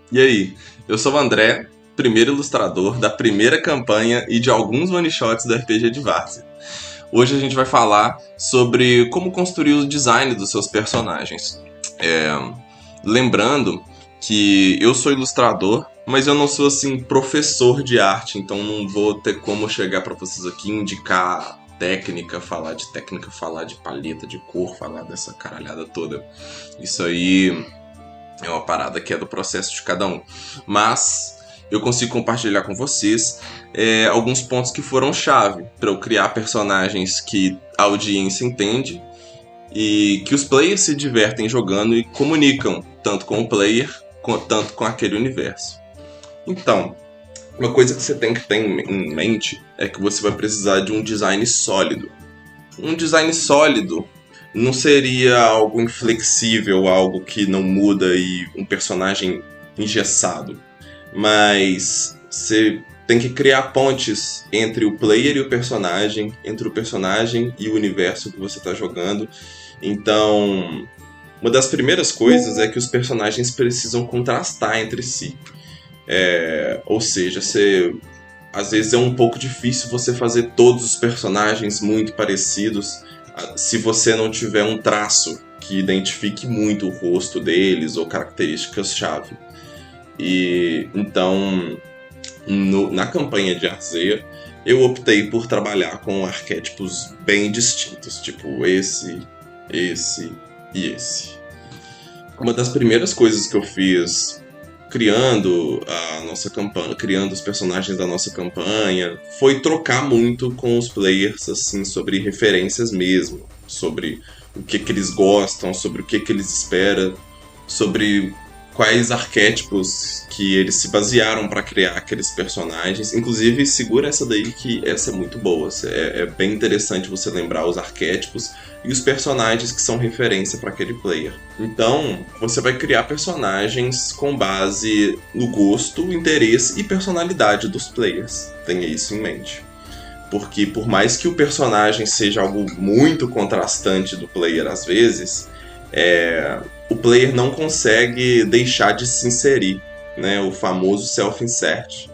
E aí, eu sou o André, primeiro ilustrador da primeira campanha e de alguns one-shots do RPG de Várzea. Hoje a gente vai falar sobre como construir o design dos seus personagens. É, Lembrando que eu sou ilustrador, mas eu não sou assim professor de arte, então não vou ter como chegar para vocês aqui e indicar técnica, falar de paleta de cor, falar dessa caralhada toda. Isso aí é uma parada que é do processo de cada um. Mas eu consigo compartilhar com vocês alguns pontos que foram chave para eu criar personagens que a audiência entende e que os players se divertem jogando e comunicam tanto com o player tanto com aquele universo. Então, uma coisa que você tem que ter em mente é que você vai precisar de um design sólido. Um design sólido não seria algo inflexível, algo que não muda e um personagem engessado. Mas você tem que criar pontes entre o player e o personagem, entre o personagem e o universo que você está jogando. Então, uma das primeiras coisas é que os personagens precisam contrastar entre si. Ou seja, às vezes é um pouco difícil você fazer todos os personagens muito parecidos se você não tiver um traço que identifique muito o rosto deles ou características-chave. E então, na campanha de Arzea, eu optei por trabalhar com arquétipos bem distintos, tipo esse e esse. Uma das primeiras coisas que eu fiz criando a nossa campanha, criando os personagens da nossa campanha, foi trocar muito com os players, assim, sobre referências mesmo, sobre o que eles gostam, sobre o que eles esperam, sobre quais arquétipos que eles se basearam para criar aqueles personagens. Inclusive, segura essa daí que essa é muito boa. É bem interessante você lembrar os arquétipos e os personagens que são referência para aquele player. Então, você vai criar personagens com base no gosto, interesse e personalidade dos players. Tenha isso em mente. Porque por mais que o personagem seja algo muito contrastante do player às vezes, o player não consegue deixar de se inserir, né? O famoso self-insert.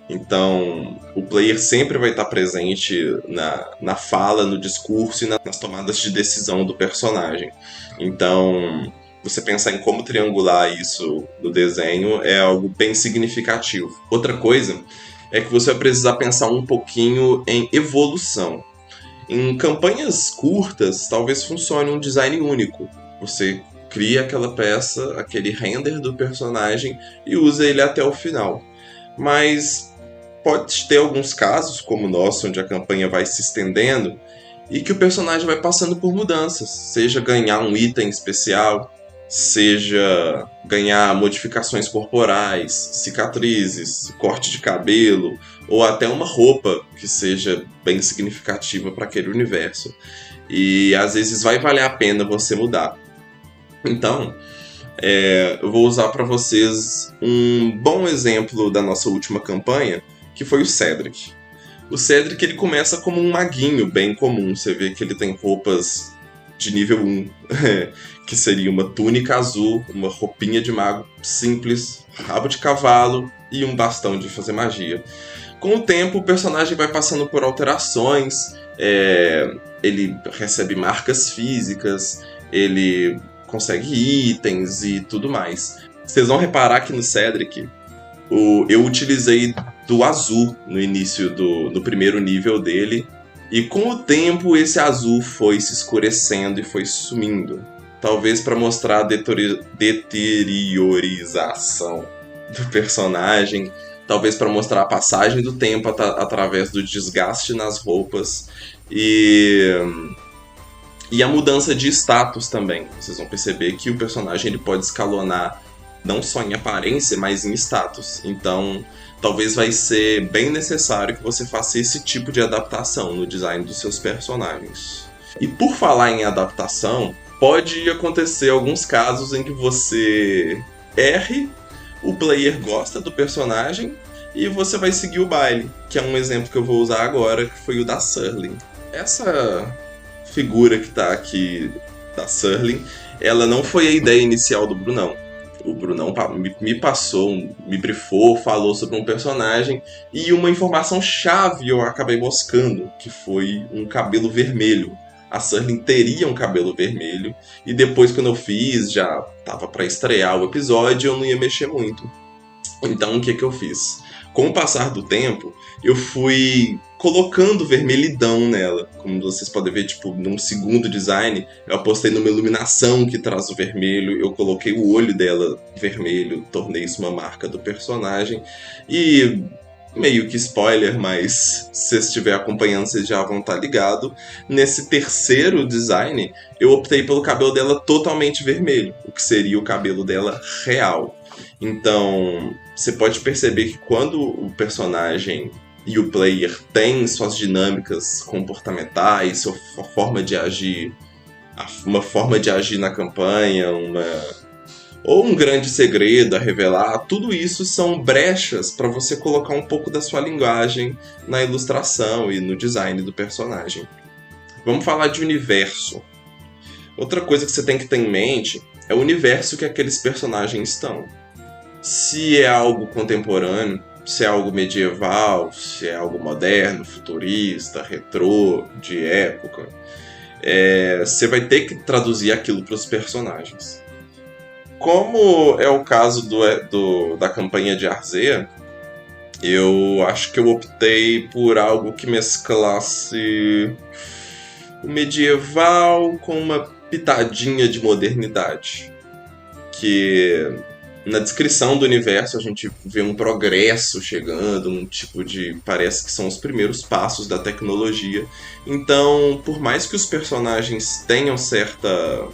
Então, o player sempre vai estar presente na fala, no discurso e nas tomadas de decisão do personagem. Então, você pensar em como triangular isso no desenho é algo bem significativo. Outra coisa é que você vai precisar pensar um pouquinho em evolução. Em campanhas curtas, talvez funcione um design único. Você cria aquela peça, aquele render do personagem e usa ele até o final. Mas pode ter alguns casos, como o nosso, onde a campanha vai se estendendo e que o personagem vai passando por mudanças, seja ganhar um item especial, seja ganhar modificações corporais, cicatrizes, corte de cabelo ou até uma roupa que seja bem significativa para aquele universo. E às vezes vai valer a pena você mudar. Então, eu vou usar para vocês um bom exemplo da nossa última campanha, que foi o Cedric. O Cedric ele começa como um maguinho bem comum. Você vê que ele tem roupas de nível 1, que seria uma túnica azul, uma roupinha de mago simples, rabo de cavalo e um bastão de fazer magia. Com o tempo, o personagem vai passando por alterações, ele recebe marcas físicas, ele consegue itens e tudo mais. Vocês vão reparar que no Cedric eu utilizei do azul no início do primeiro nível dele, e com o tempo esse azul foi se escurecendo e foi sumindo. Talvez para mostrar a deteriorização do personagem, talvez para mostrar a passagem do tempo através do desgaste nas roupas e a mudança de status também. Vocês vão perceber que o personagem ele pode escalonar não só em aparência, mas em status. Então, talvez vai ser bem necessário que você faça esse tipo de adaptação no design dos seus personagens. E por falar em adaptação, pode acontecer alguns casos em que você erre, o player gosta do personagem e você vai seguir o baile, que é um exemplo que eu vou usar agora, que foi o da Surling. Essa figura que tá aqui da Surling, ela não foi a ideia inicial do Brunão. o Brunão me passou, me brifou, falou sobre um personagem e uma informação chave eu acabei moscando, que foi um cabelo vermelho. A Surlyn teria um cabelo vermelho e depois quando eu fiz, já tava para estrear o episódio, eu não ia mexer muito. Então o que eu fiz? Com o passar do tempo, eu fui colocando vermelhidão nela. Como vocês podem ver, tipo, num segundo design, eu apostei numa iluminação que traz o vermelho, eu coloquei o olho dela vermelho, tornei isso uma marca do personagem. E meio que spoiler, mas se você estiver acompanhando, vocês já vão estar ligados. Nesse terceiro design, eu optei pelo cabelo dela totalmente vermelho, o que seria o cabelo dela real. Então, você pode perceber que quando o personagem e o player têm suas dinâmicas comportamentais, sua forma de agir, uma forma de agir na campanha, ou um grande segredo a revelar, tudo isso são brechas para você colocar um pouco da sua linguagem na ilustração e no design do personagem. Vamos falar de universo. Outra coisa que você tem que ter em mente é o universo que aqueles personagens estão. Se é algo contemporâneo, se é algo medieval, se é algo moderno, futurista, retrô, de época, você vai ter que traduzir aquilo para os personagens. Como é o caso da campanha de Arzea, eu acho que eu optei por algo que mesclasse o medieval com uma pitadinha de modernidade. Que na descrição do universo a gente vê um progresso chegando, um tipo de... parece que são os primeiros passos da tecnologia. Então, por mais que os personagens tenham certa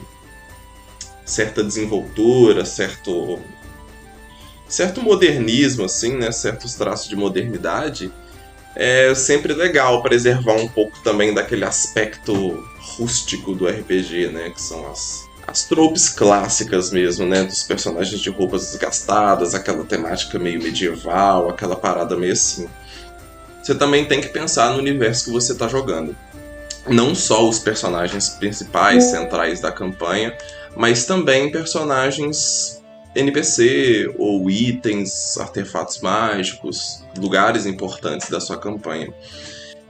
desenvoltura, certo modernismo, assim, né? Certos traços de modernidade, é sempre legal preservar um pouco também daquele aspecto rústico do RPG, né? Que são as tropes clássicas mesmo, né? Dos personagens de roupas desgastadas, aquela temática meio medieval, aquela parada meio assim. Você também tem que pensar no universo que você está jogando. Não só os personagens principais, centrais da campanha, mas também personagens NPC ou itens, artefatos mágicos, lugares importantes da sua campanha.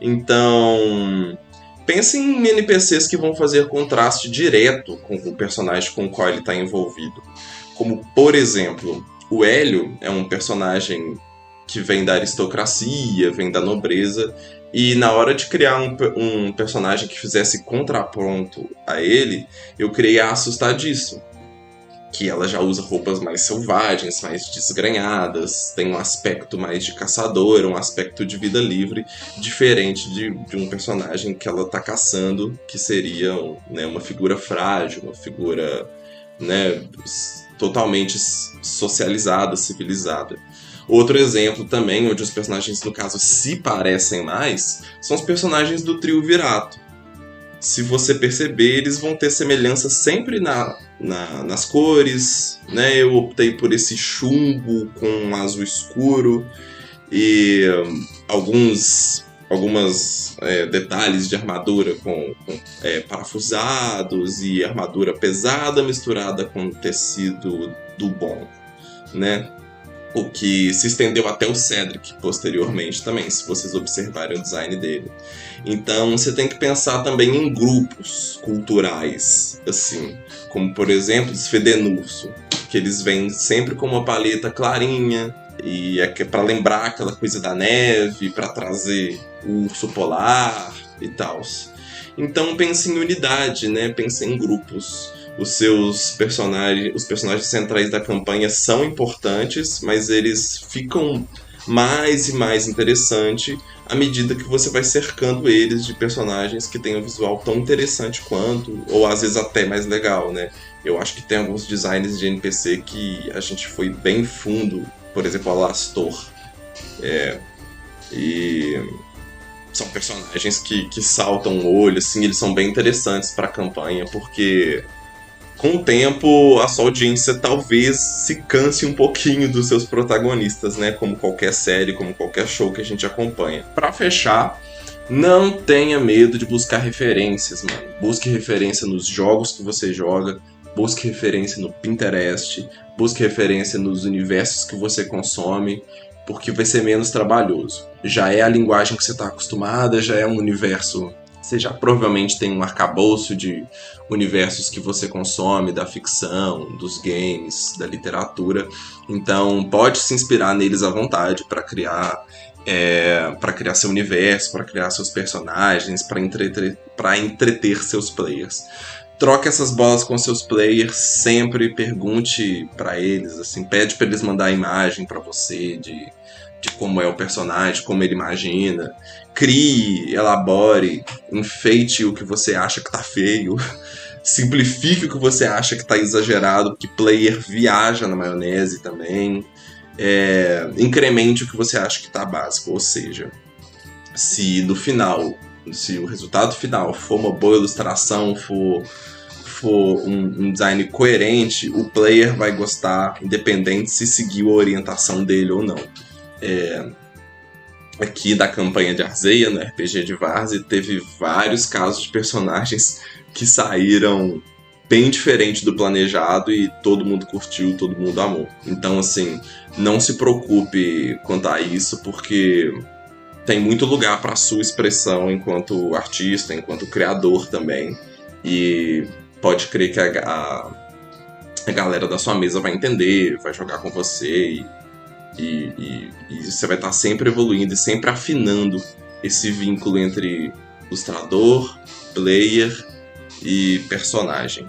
Então, pense em NPCs que vão fazer contraste direto com o personagem com o qual ele está envolvido. Como, por exemplo, o Hélio é um personagem que vem da aristocracia, vem da nobreza, e na hora de criar um personagem que fizesse contraponto a ele, eu criei a Assustadiço, que ela já usa roupas mais selvagens, mais desgrenhadas, tem um aspecto mais de caçadora, um aspecto de vida livre, diferente de um personagem que ela está caçando, que seria, né, uma figura frágil, uma figura, né, totalmente socializada, civilizada. Outro exemplo também, onde os personagens, no caso, se parecem mais, são os personagens do trio Virato. Se você perceber, eles vão ter semelhança sempre nas cores, né? Eu optei por esse chumbo com um azul escuro e alguns detalhes de armadura com parafusados e armadura pesada misturada com tecido do bom, né? O que se estendeu até o Cedric posteriormente também, se vocês observarem o design dele. Então você tem que pensar também em grupos culturais, assim, como por exemplo os Fedenurso, que eles vêm sempre com uma paleta clarinha, e é para lembrar aquela coisa da neve, para trazer o urso polar e tal. Então pense em unidade, né? Pense em grupos. Os personagens centrais da campanha são importantes, mas eles ficam mais e mais interessantes à medida que você vai cercando eles de personagens que têm um visual tão interessante quanto, ou às vezes até mais legal, né? Eu acho que tem alguns designs de NPC que a gente foi bem fundo, por exemplo, Alastor. E são personagens que saltam o olho, assim, eles são bem interessantes para a campanha, porque com o tempo, a sua audiência talvez se canse um pouquinho dos seus protagonistas, né? Como qualquer série, como qualquer show que a gente acompanha. Pra fechar, não tenha medo de buscar referências, mano. Busque referência nos jogos que você joga, busque referência no Pinterest, busque referência nos universos que você consome, porque vai ser menos trabalhoso. Já é a linguagem que você está acostumada, já é um universo. Você já provavelmente tem um arcabouço de universos que você consome, da ficção, dos games, da literatura. Então pode se inspirar neles à vontade para criar seu universo, para criar seus personagens, para entreter seus players. Troque essas bolas com seus players, sempre pergunte para eles, assim, pede para eles mandar a imagem para você de como é o personagem, como ele imagina. Crie, elabore, enfeite o que você acha que tá feio. Simplifique o que você acha que tá exagerado, porque player viaja na maionese também. Incremente o que você acha que tá básico, ou seja, se o resultado final for uma boa ilustração, for um design coerente, o player vai gostar, independente se seguiu a orientação dele ou não. Aqui da campanha de Arzeia, no RPG de Várzea, teve vários casos de personagens que saíram bem diferente do planejado e todo mundo curtiu, todo mundo amou. Então, assim, não se preocupe quanto a isso, porque tem muito lugar para a sua expressão enquanto artista, enquanto criador também. E pode crer que a galera da sua mesa vai entender, vai jogar com você e você vai estar sempre evoluindo e sempre afinando esse vínculo entre ilustrador, player e personagem.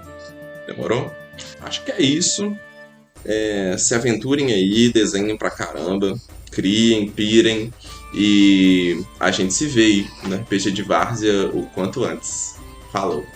Demorou? Acho que é isso. Se aventurem aí, desenhem pra caramba, criem, pirem e a gente se vê aí no RPG de Várzea o quanto antes. Falou!